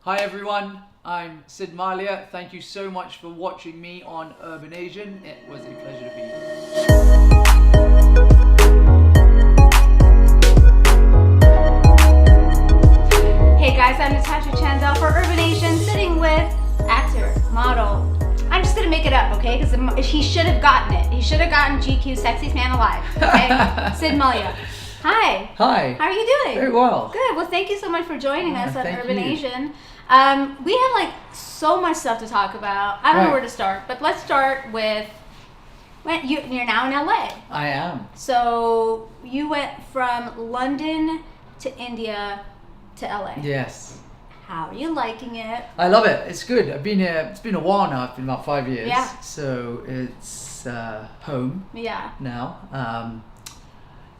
Hi everyone, I'm Sid Mallya. Thank you so much for watching me on UrbanAsian. It was a pleasure to be here. Hey guys, I'm Natasha Chandel for UrbanAsian, sitting with actor, model. I'm just gonna make it up, okay? Because he should have gotten it. He should have gotten GQ Sexiest Man Alive, okay? Sid Mallya. Hi. Hi. How are you doing? Very well. Good. Well, thank you so much for joining us on thank UrbanAsian. We have like so much stuff to talk about. I don't know where to start, but let's start with you're now in LA. I am. So you went from London to India to LA. Yes. How are you liking it? I love it. It's good. I've been here. It's been a while now. It's been about 5 years. Yeah. So it's home Yeah. now.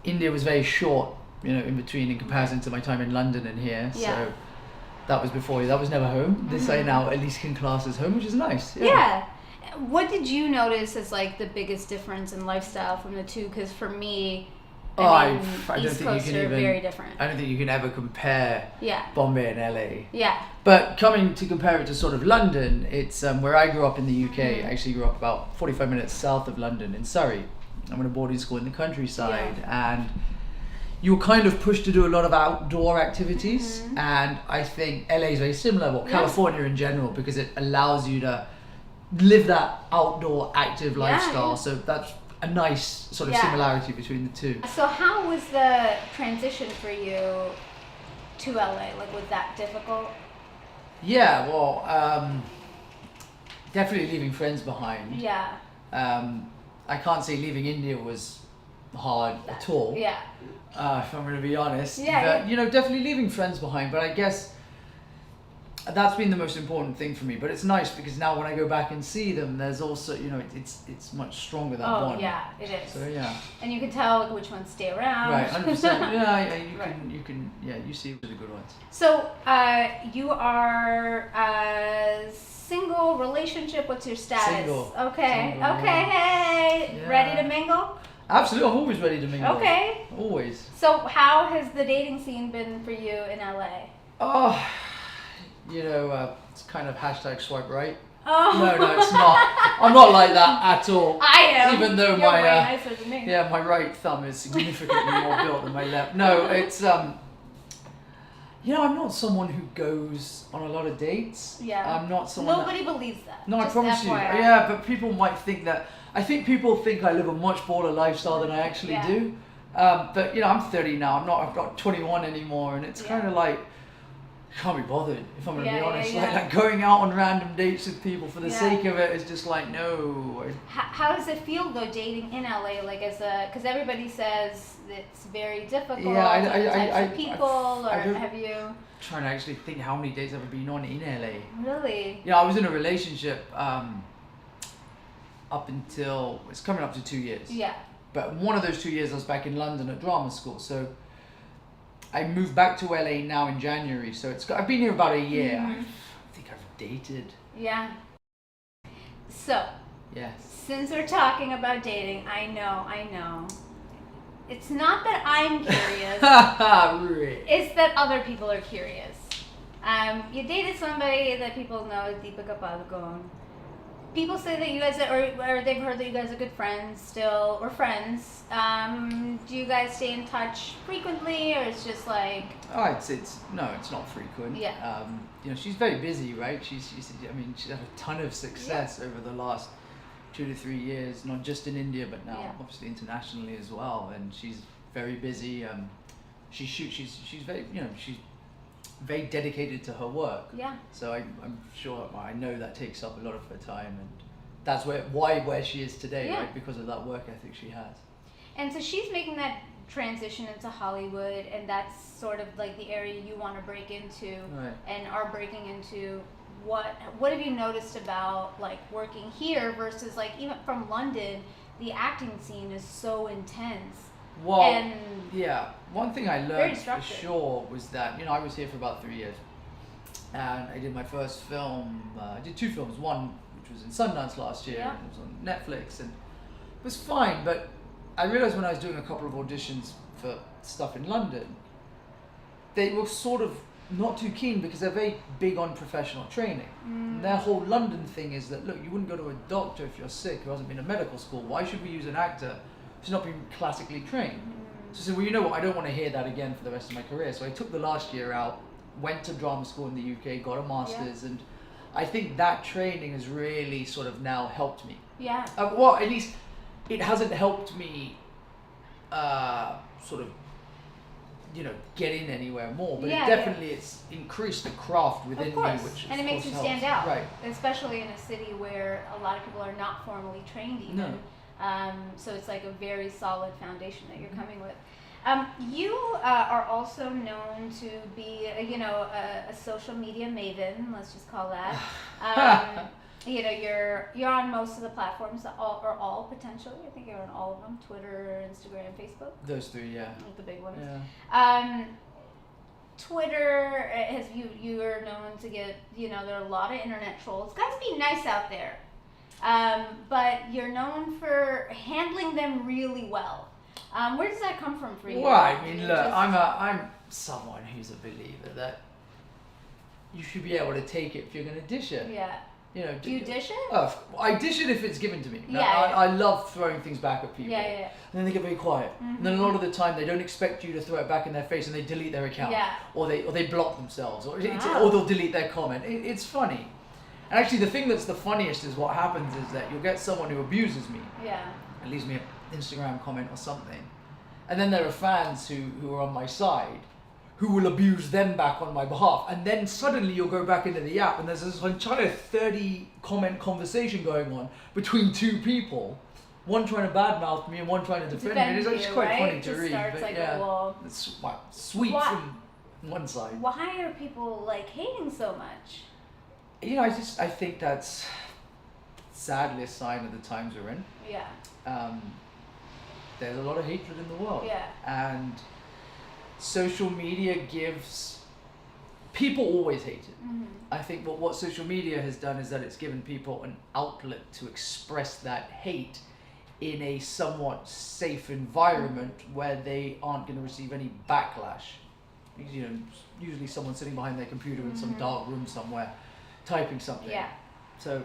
India was very short, in between in comparison to my time in London and here. Yeah. So that was before. That was never home. This I now at least can class as home, which is nice. Yeah. What did you notice as like the biggest difference in lifestyle from the two? Because for me, I don't East think Coast you can are even. very different. I don't think you can ever compare Yeah. Bombay and LA. Yeah. But coming to compare it to sort of London, it's where I grew up in the UK. I actually grew up about 45 minutes south of London in Surrey. I went to boarding school in the countryside, and you were kind of pushed to do a lot of outdoor activities. And I think LA is very similar, California in general, because it allows you to live that outdoor active lifestyle. Yeah. So that's a nice sort of similarity between the two. So how was the transition for you to LA? Like, was that difficult? Yeah, well, definitely leaving friends behind. Yeah. I can't say leaving India was hard at all. Yeah. If I'm going to be honest. Yeah, but, definitely leaving friends behind. But I guess that's been the most important thing for me. But it's nice because now when I go back and see them, there's also, it's much stronger, that bond. Oh, yeah, it is. So, yeah. And you can tell which ones stay around. Right, 100%. Yeah, you see the good ones. So, you are single, relationship, what's your status? Single. Okay, Single, okay, hey, Yeah. ready to mingle? Absolutely, I'm always ready to mingle. Okay. Always. So, how has the dating scene been for you in LA? Oh, it's kind of hashtag swipe right. Oh. No, it's not. I'm not like that at all. I am. Even though You're my way nicer than me. yeah, my right thumb is significantly more built than my left. No, it's I'm not someone who goes on a lot of dates. Yeah. I'm not someone. Nobody believes that. No, I Just promise you. FYI. Yeah, but people might think that. I think people think I live a much bolder lifestyle than I actually do. But I'm 30 now. I'm not 21 anymore, and it's kind of like. Can't be bothered, if I'm going to be honest. Like going out on random dates with people for the sake of it is just like, no. How does it feel though dating in LA? Like because everybody says it's very difficult. Yeah, types of people, or have you? Trying to actually think how many dates I've ever been on in LA. Really? Yeah, I was in a relationship up until it's coming up to 2 years. Yeah. But one of those 2 years I was back in London at drama school, so. I moved back to LA now in January, so I've been here about a year. I think I've dated. Yeah. So. Yes. Since we're talking about dating, I know. It's not that I'm curious. Really? It's that other people are curious. You dated somebody that people know as Deepika Padukone. People say that you guys or they've heard that you guys are good friends still, or friends. Do you guys stay in touch frequently, or it's just like? Oh, it's not frequent. Yeah. She's very busy, right? She's had a ton of success over the last 2 to 3 years, not just in India, but now obviously internationally as well. And she's very busy. She's very she's very dedicated to her work. Yeah. So I'm sure I know that takes up a lot of her time, and that's where she is today, right? Because of that work ethic she has. And so she's making that transition into Hollywood, and that's sort of like the area you want to break into, and are breaking into. What have you noticed about like working here versus like even from London? The acting scene is so intense. Well, one thing I learned for sure was that, I was here for about 3 years, and I did my first film, I did 2 films, one which was in Sundance last year, and it was on Netflix, and it was fine, but I realized when I was doing a couple of auditions for stuff in London, they were sort of not too keen because they're very big on professional training. And their whole London thing is that, look, you wouldn't go to a doctor if you're sick who hasn't been to medical school. Why should we use an actor who's not been classically trained? So I said, well, you know what, I don't want to hear that again for the rest of my career. So I took the last year out, went to drama school in the UK, got a master's, and I think that training has really sort of now helped me. Yeah. Well, at least it hasn't helped me sort of, get in anywhere more, but it's increased the craft within me, which and it makes you helps. stand out, right? Especially in a city where a lot of people are not formally trained even. No. So it's like a very solid foundation that you're coming with. You are also known to be, a social media maven. Let's just call that. You're on most of the platforms, all potentially. I think you're on all of them: Twitter, Instagram, Facebook. Those three, yeah. The big ones. Yeah. Twitter you are known to get. There are a lot of internet trolls. Guys, be nice out there. But you're known for handling them really well. Where does that come from for you? Well, I mean, look, I'm someone who's a believer that you should be able to take it if you're going to dish it. Yeah. Do you dish it? I dish it if it's given to me. Yeah, I love throwing things back at people. Yeah. And then they get very quiet. And then a lot of the time they don't expect you to throw it back in their face, and they delete their account. Yeah. Or they block themselves, or they'll delete their comment. It's funny. And actually, the thing that's the funniest is what happens is that you'll get someone who abuses me. Yeah. And leaves me an Instagram comment or something. And then there are fans who are on my side who will abuse them back on my behalf. And then suddenly you'll go back into the app and there's this entire 30 comment conversation going on between two people. One trying to badmouth me and one trying to defend me. And it's actually quite funny to read. But like it's sweet from one side. Why are people hating so much? I think that's sadly a sign of the times we're in. Yeah. There's a lot of hatred in the world. Yeah. And social media gives people always hate it. I think what social media has done is that it's given people an outlet to express that hate in a somewhat safe environment where they aren't going to receive any backlash. Usually someone sitting behind their computer in some dark room somewhere typing something. Yeah. So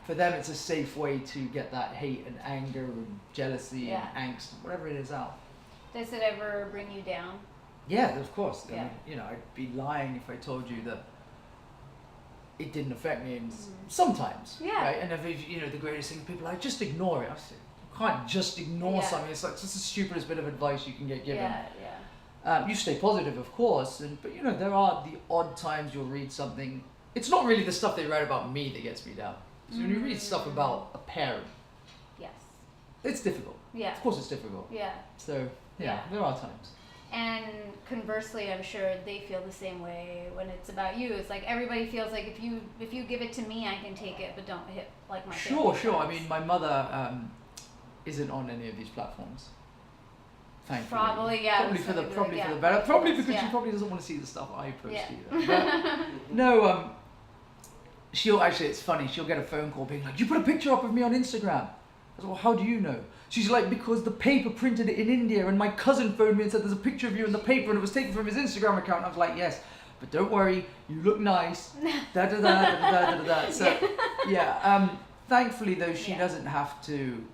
for them it's a safe way to get that hate and anger and jealousy and angst, whatever it is, out. Does it ever bring you down? Yeah, of course. Yeah. I mean, I'd be lying if I told you that it didn't affect me sometimes. Yeah. Right? And if the greatest thing, people are like, just ignore it. I say, you can't just ignore something. It's like just the stupidest bit of advice you can get given. Yeah. You stay positive, of course, but there are the odd times you'll read something. It's not really the stuff they write about me that gets me down. So when you read stuff about a parent, yes, it's difficult. Yeah. Of course it's difficult. Yeah. So there are times. And conversely, I'm sure they feel the same way when it's about you. It's like everybody feels like if you give it to me, I can take it, but don't hit my Sure. family I mean, my mother isn't on any of these platforms. Thankfully. Probably, yeah. Probably for the better. Probably because she probably doesn't want to see the stuff I post either. But, no, it's funny. She'll get a phone call being like, "You put a picture up of me on Instagram." I said, "Well, how do you know?" She's like, "Because the paper printed it in India, and my cousin phoned me and said there's a picture of you in the paper, and it was taken from his Instagram account." And I was like, "Yes, but don't worry, you look nice." Da da da da da da da. So thankfully though, she doesn't have to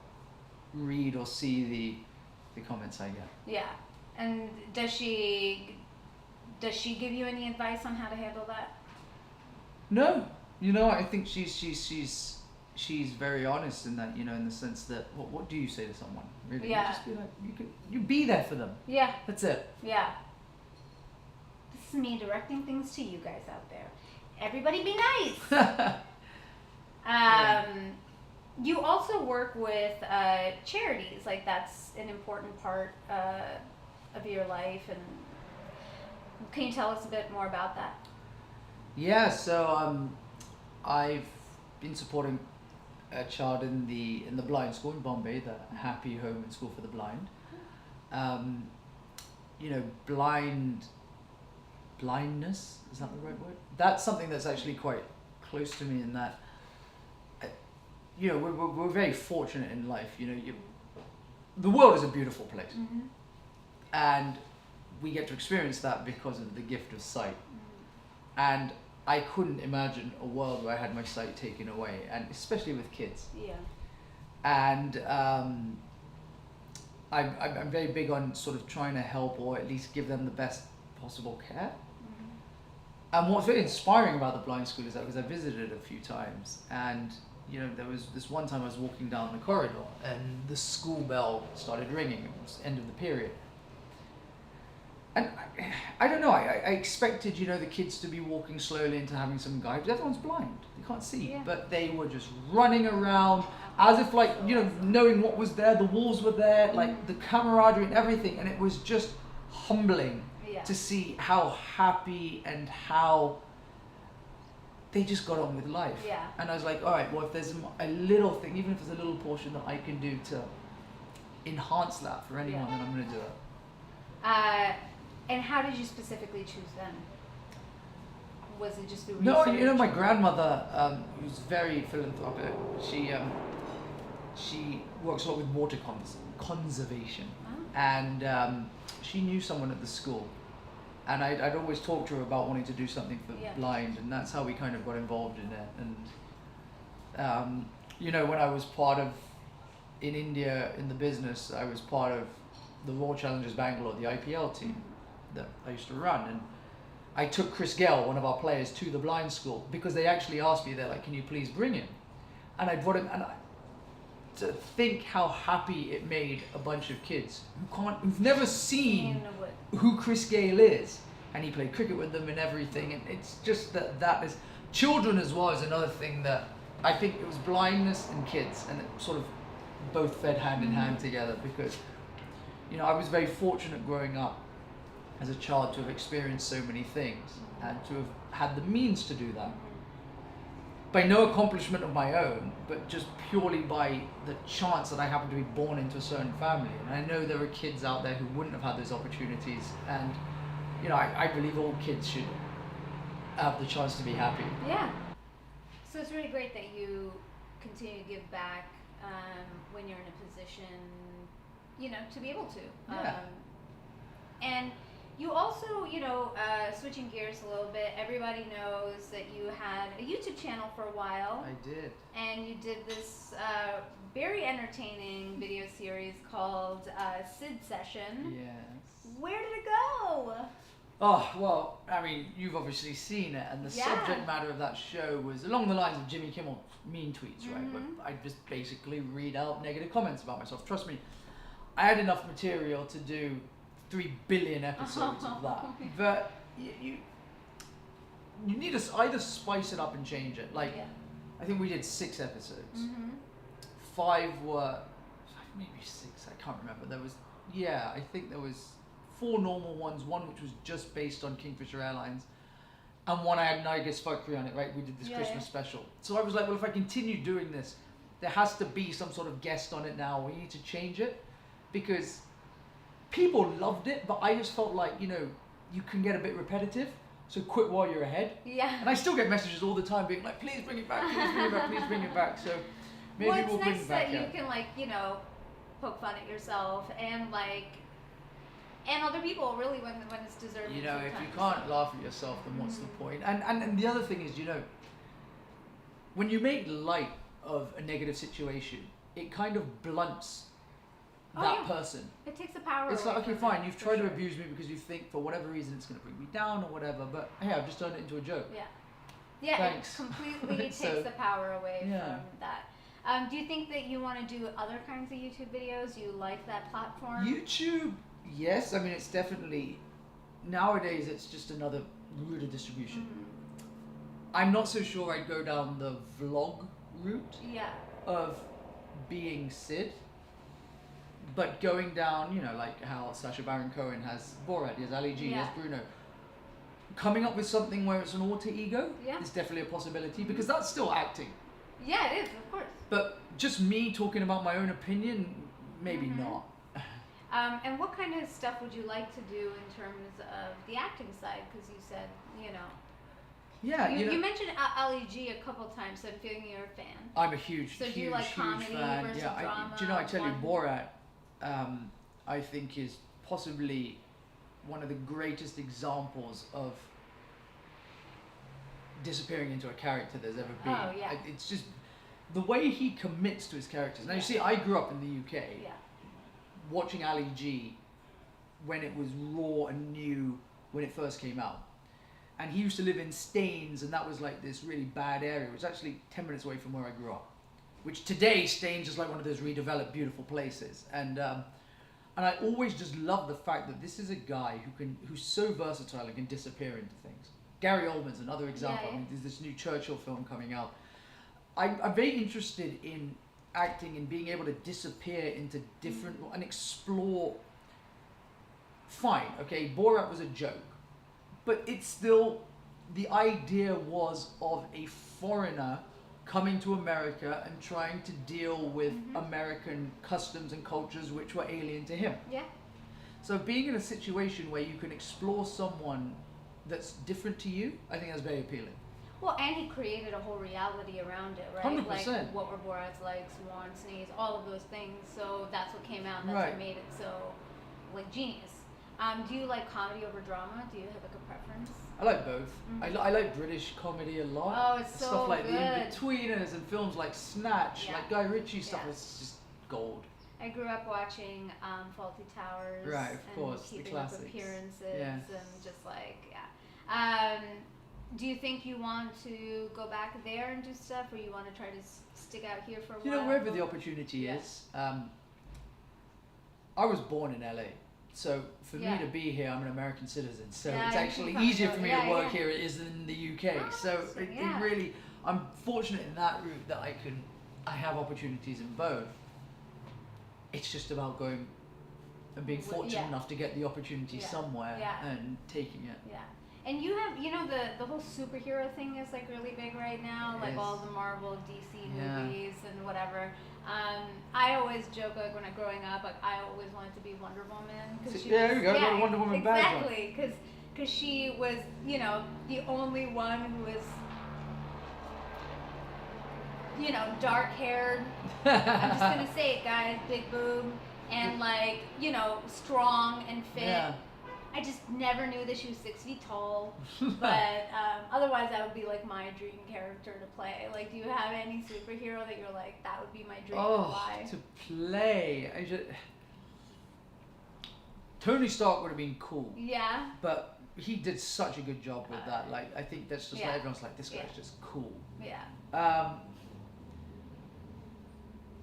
read or see the comments I get. Yeah, and does she give you any advice on how to handle that? No, I think she's very honest in that, in the sense that what do you say to someone? Really? Yeah. You just be like, you be there for them. Yeah. That's it. Yeah. This is me directing things to you guys out there. Everybody be nice. You also work with charities, that's an important part of your life, and can you tell us a bit more about that? Yeah, so I've been supporting a child in the blind school in Bombay, the Happy Home and School for the Blind. Blindness, is that the right word? That's something that's actually quite close to me in that, we're very fortunate in life. The world is a beautiful place, and we get to experience that because of the gift of sight. and I couldn't imagine a world where I had my sight taken away, and especially with kids. Yeah. And I'm very big on sort of trying to help, or at least give them the best possible care. And what's very inspiring about the blind school is that, because I visited it a few times, and you know, there was this one time I was walking down the corridor and the school bell started ringing. It was end of the period. And I don't know, I expected, you know, the kids to be walking slowly into having some guide, but everyone's blind. They can't see. Yeah. But they were just running around as if, like, you know, knowing what was there, the walls were there, like the camaraderie and everything. And it was just humbling to see how happy and how they just got on with life. Yeah. And I was like, all right, well, if there's a little thing, even if there's a little portion that I can do to enhance that for anyone, then I'm going to do it. And how did you specifically choose them? Was it just through No, research? you know, my grandmother, who's very philanthropic, she works a lot with water conservation. And she knew someone at the school. And I'd always talk to her about wanting to do something for blind, and that's how we kind of got involved in it. And, you know, when I was in India in the business, I was part of the Royal Challengers Bangalore, the IPL team that I used to run. And I took Chris Gale, one of our players, to the blind school because they actually asked me, they're like, can you please bring him? And I brought him, and to think how happy it made a bunch of kids who've never seen who Chris Gale is, and he played cricket with them and everything. And it's just that is children as well is another thing that I think it was blindness and kids, and it sort of both fed hand in hand together, because you know, I was very fortunate growing up as a child to have experienced so many things and to have had the means to do that. By no accomplishment of my own, but just purely by the chance that I happened to be born into a certain family. And I know there are kids out there who wouldn't have had those opportunities. And, you know, I believe all kids should have the chance to be happy. Yeah. So it's really great that you continue to give back when you're in a position, you know, to be able to. Yeah. And you also, you know, switching gears a little bit, everybody knows that you had a YouTube channel for a while. I did. And you did this very entertaining video series called CID Session. Yes. Where did it go? Oh, well, I mean, you've obviously seen it, and the subject matter of that show was along the lines of Jimmy Kimmel mean tweets, right? But I just basically read out negative comments about myself. Trust me, I had enough material to do 3 billion episodes of that. But you need to either spice it up and change it. Like, I think we did 6 episodes. 5 were, maybe 6, I can't remember. There was, I think there was 4 normal ones, 1 which was just based on Kingfisher Airlines, and 1 I had Nigel's Fuckery on it, right? We did this Christmas special. So I was like, well, if I continue doing this, there has to be some sort of guest on it now. We need to change it, because people loved it, but I just felt like, you know, you can get a bit repetitive, so quit while you're ahead. Yeah. And I still get messages all the time being like, please bring it back, please bring it back, please bring it back. So maybe we'll bring it back. Well, it's nice that you can, like, you know, poke fun at yourself and, like, and other people, really, when it's deserved. You know, if you can't laugh at yourself, then what's the point? And the other thing is, you know, when you make light of a negative situation, it kind of blunts that person. It takes the power away. It's like, okay, fine, you've tried to abuse me because you think for whatever reason it's going to bring me down or whatever, but hey, I've just turned it into a joke. Yeah. Yeah, Thanks. It completely takes the power away from that. Do you think that you want to do other kinds of YouTube videos? You like that platform? YouTube, yes. I mean, it's definitely, nowadays it's just another route of distribution. I'm not so sure I'd go down the vlog route of being Sid. But going down, you know, like how Sacha Baron Cohen has Borat, he has Ali G, he has Bruno. Coming up with something where it's an alter ego is definitely a possibility, because that's still acting. Yeah, it is, of course. But just me talking about my own opinion, maybe not. And what kind of stuff would you like to do in terms of the acting side? Because you said, you know. Yeah, you mentioned Ali G a couple times, so I'm feeling you're a fan. I'm a huge, so do you like comedy fan. versus drama? Do you know, I tell you, Borat, I think is possibly one of the greatest examples of disappearing into a character there's ever been. Oh, yeah. It's just the way he commits to his characters. Now, you see, I grew up in the UK watching Ali G when it was raw and new when it first came out. And he used to live in Staines, and that was like this really bad area, which is actually 10 minutes away from where I grew up. Which today, Staines is like one of those redeveloped, beautiful places. And I always just love the fact that this is a guy who's so versatile and can disappear into things. Gary Oldman's another example. I mean, there's this new Churchill film coming out. I'm very interested in acting and being able to disappear into different and explore. Fine, okay, Borat was a joke, but it's still, the idea was of a foreigner coming to America and trying to deal with American customs and cultures which were alien to him. Yeah. So being in a situation where you can explore someone that's different to you, I think that's very appealing. Well, and he created a whole reality around it, right? 100%. Like what were Borat's likes, wants, needs, all of those things. So that's what came out. That's what made it so, like, genius. Do you like comedy over drama? Do you have like a preference? I like both. I like British comedy a lot. Oh, it's so stuff like good. The In-Betweeners and films like Snatch, like Guy Ritchie stuff is just gold. I grew up watching Fawlty Towers. Right, of course, Keeping the classics. Up Appearances Yes. and just like, do you think you want to go back there and do stuff, or you want to try to stick out here for a while? You know, wherever the opportunity is. I was born in LA. So for me to be here, I'm an American citizen. So it's actually easier for me to work here it is in the UK. So it really, I'm fortunate in that route that I have opportunities in both. It's just about going and being fortunate enough to get the opportunity somewhere and taking it. Yeah. And you have, you know, the whole superhero thing is like really big right now, like all the Marvel, DC movies and whatever. I always joke, like when I growing up, like I always wanted to be Wonder Woman. There we go, got a Wonder Woman badge on. Exactly, because she was, you know, the only one who was, you know, dark haired. I'm just gonna say it, guys, big boob, and like, you know, strong and fit. Yeah. I just never knew that she was 6 feet tall, but otherwise that would be like my dream character to play. Like, do you have any superhero that you're like, that would be my dream? Why? To play, Tony Stark would have been cool. Yeah. But he did such a good job with that. Like, I think that's just like everyone's like, this guy's just cool. Yeah.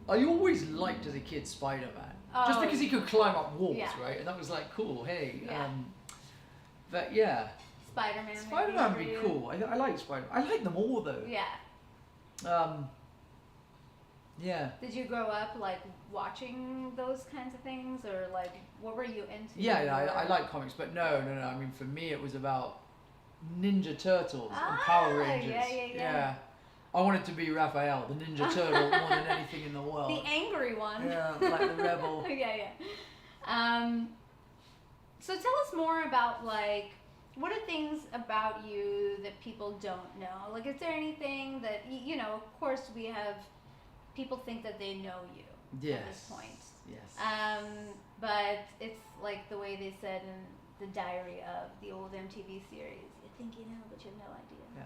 I always liked as a kid Spider-Man. Just because he could climb up walls, right? And that was like, cool, hey. But yeah. Spider-Man would be cool. I like Spider-Man. I like them all though. Yeah. Yeah. Did you grow up like watching those kinds of things, or like what were you into? Yeah, I like comics, but no. I mean, for me it was about Ninja Turtles and Power Rangers. Yeah. I wanted to be Raphael, the Ninja Turtle, more than anything in the world. The angry one. Yeah, like the rebel. So tell us more about, like, what are things about you that people don't know? Like, is there anything that, you know, of course we have, people think that they know you at this point. Yes. But it's like the way they said in the diary of the old MTV series, you think you know, but you have no idea. Yeah.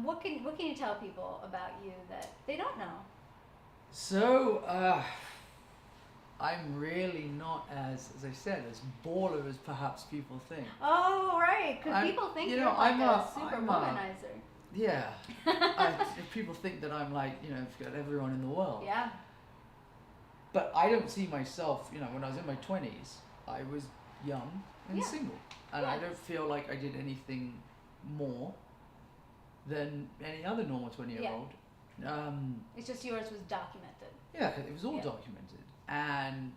What can you tell people about you that they don't know? So, I'm really not as I said, as baller as perhaps people think. Oh, right, because people think you're like a super womanizer. Yeah. People think that I'm like, you know, I've got everyone in the world. Yeah. But I don't see myself, you know, when I was in my 20s, I was young and single. And I don't feel like I did anything more than any other normal 20-year-old. It's just yours was documented. Yeah, it was all documented. And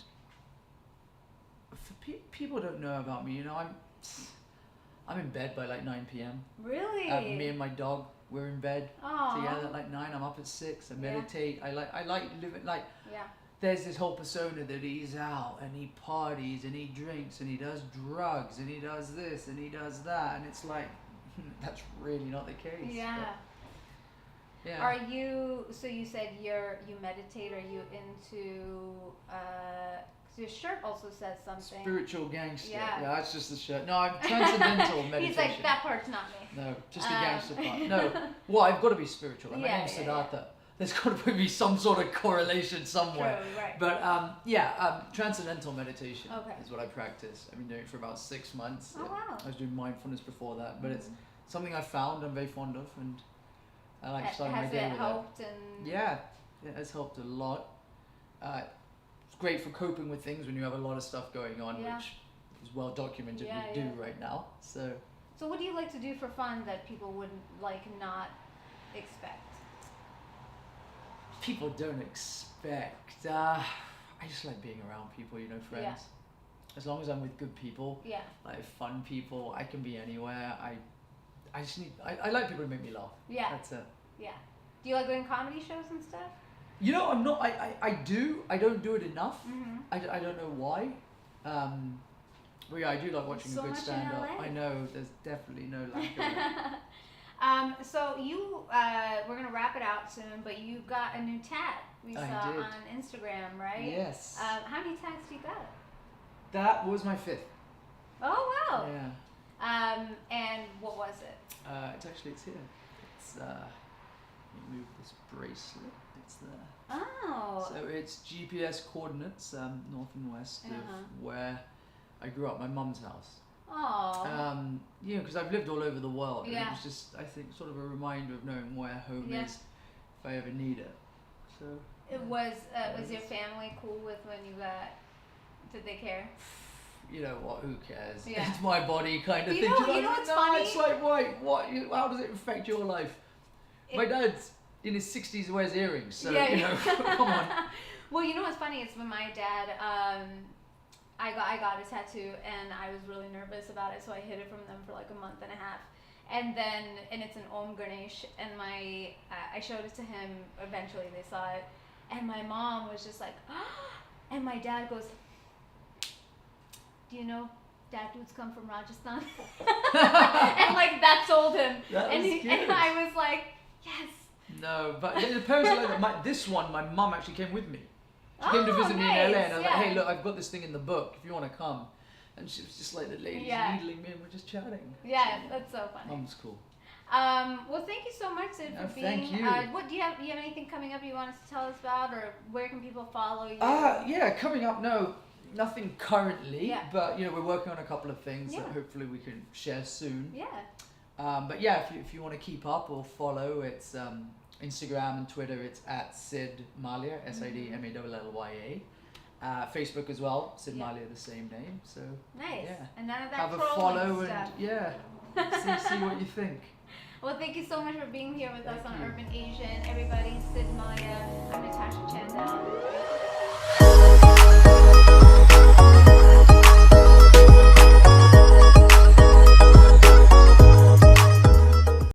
for people don't know about me, you know, I'm in bed by like 9 p.m. Really? Me and my dog, we're in bed together at like 9. I'm up at 6. I meditate. I like living like. Yeah. There's this whole persona that he's out and he parties and he drinks and he does drugs and he does this and he does that, and it's like, that's really not the case. Yeah. But, yeah. Are you? So you said you meditate. Are you into Your shirt also says something. Spiritual gangster. Yeah. Yeah, that's just the shirt. No, I'm transcendental meditation. He's like, that part's not me. No, just the gangster part. No, well, I've got to be spiritual. My name's Siddharth. There's got to be some sort of correlation somewhere. True, right. But transcendental meditation is what I practice. I've been doing it for about 6 months. Oh, wow. I was doing mindfulness before that, but it's something I found I'm very fond of, and I like starting my day with it. Has it helped? Yeah, it has helped a lot. It's great for coping with things when you have a lot of stuff going on, which is well documented we do right now. So what do you like to do for fun that people would not expect? People don't expect. I just like being around people, friends. Yeah. As long as I'm with good people, like fun people, I can be anywhere. I just need. I like people to make me laugh. Yeah. That's it. Yeah. Do you like going comedy shows and stuff? I'm not. I do. I don't do it enough. Mm-hmm. I don't know why. But yeah, I do like watching a good stand-up. I know. There's definitely no lack of it. So we're gonna wrap it out soon, but you got a new tat we saw on Instagram, right? Yes. How many tats do you got? That was my 5th. Oh wow. Yeah. And what was it? It's here. It's let me move this bracelet. It's there. Oh. So it's GPS coordinates, north and west of where I grew up, my mum's house. Oh. Because I've lived all over the world. Yeah. And it was just, I think, sort of a reminder of knowing where home is if I ever need it. So. It was your family cool with when you got? Did they care? You know what? Who cares? Yeah. It's my body, kind of thing. You know what's funny? It's like, what? How does it affect your life? My dad's in his 60s, wears earrings, so come on. Well, you know what's funny? It's when my dad, I got a tattoo, and I was really nervous about it, so I hid it from them for like a month and a half. And it's an Om Ganesh, and I showed it to him. Eventually, they saw it, and my mom was just like, and my dad goes, "Do you know tattoos come from Rajasthan?" And like that sold him. And I was like, yes. No, but the person like that. This one, my mum actually came with me. She came to visit me in LA, and I was like, "Hey, look, I've got this thing in the book. If you want to come." And she was just like the lady needling me, and we're just chatting. Yeah, that's so funny. Mum's cool. Well, thank you so much, Sid, for being. Thank you. What do you have anything coming up you want us to tell us about, or where can people follow you? Coming up, no. Nothing currently, but we're working on a couple of things that hopefully we can share soon. Yeah. But yeah, if you want to keep up or follow, it's Instagram and Twitter. It's at Sid Mallya, SIDMALLYA. Facebook as well, Sid Mallya, the same name. So nice. Yeah. And none of that have a follow stuff. and see what you think. Well, thank you so much for being here with us on UrbanAsian. Everybody, Sid Mallya.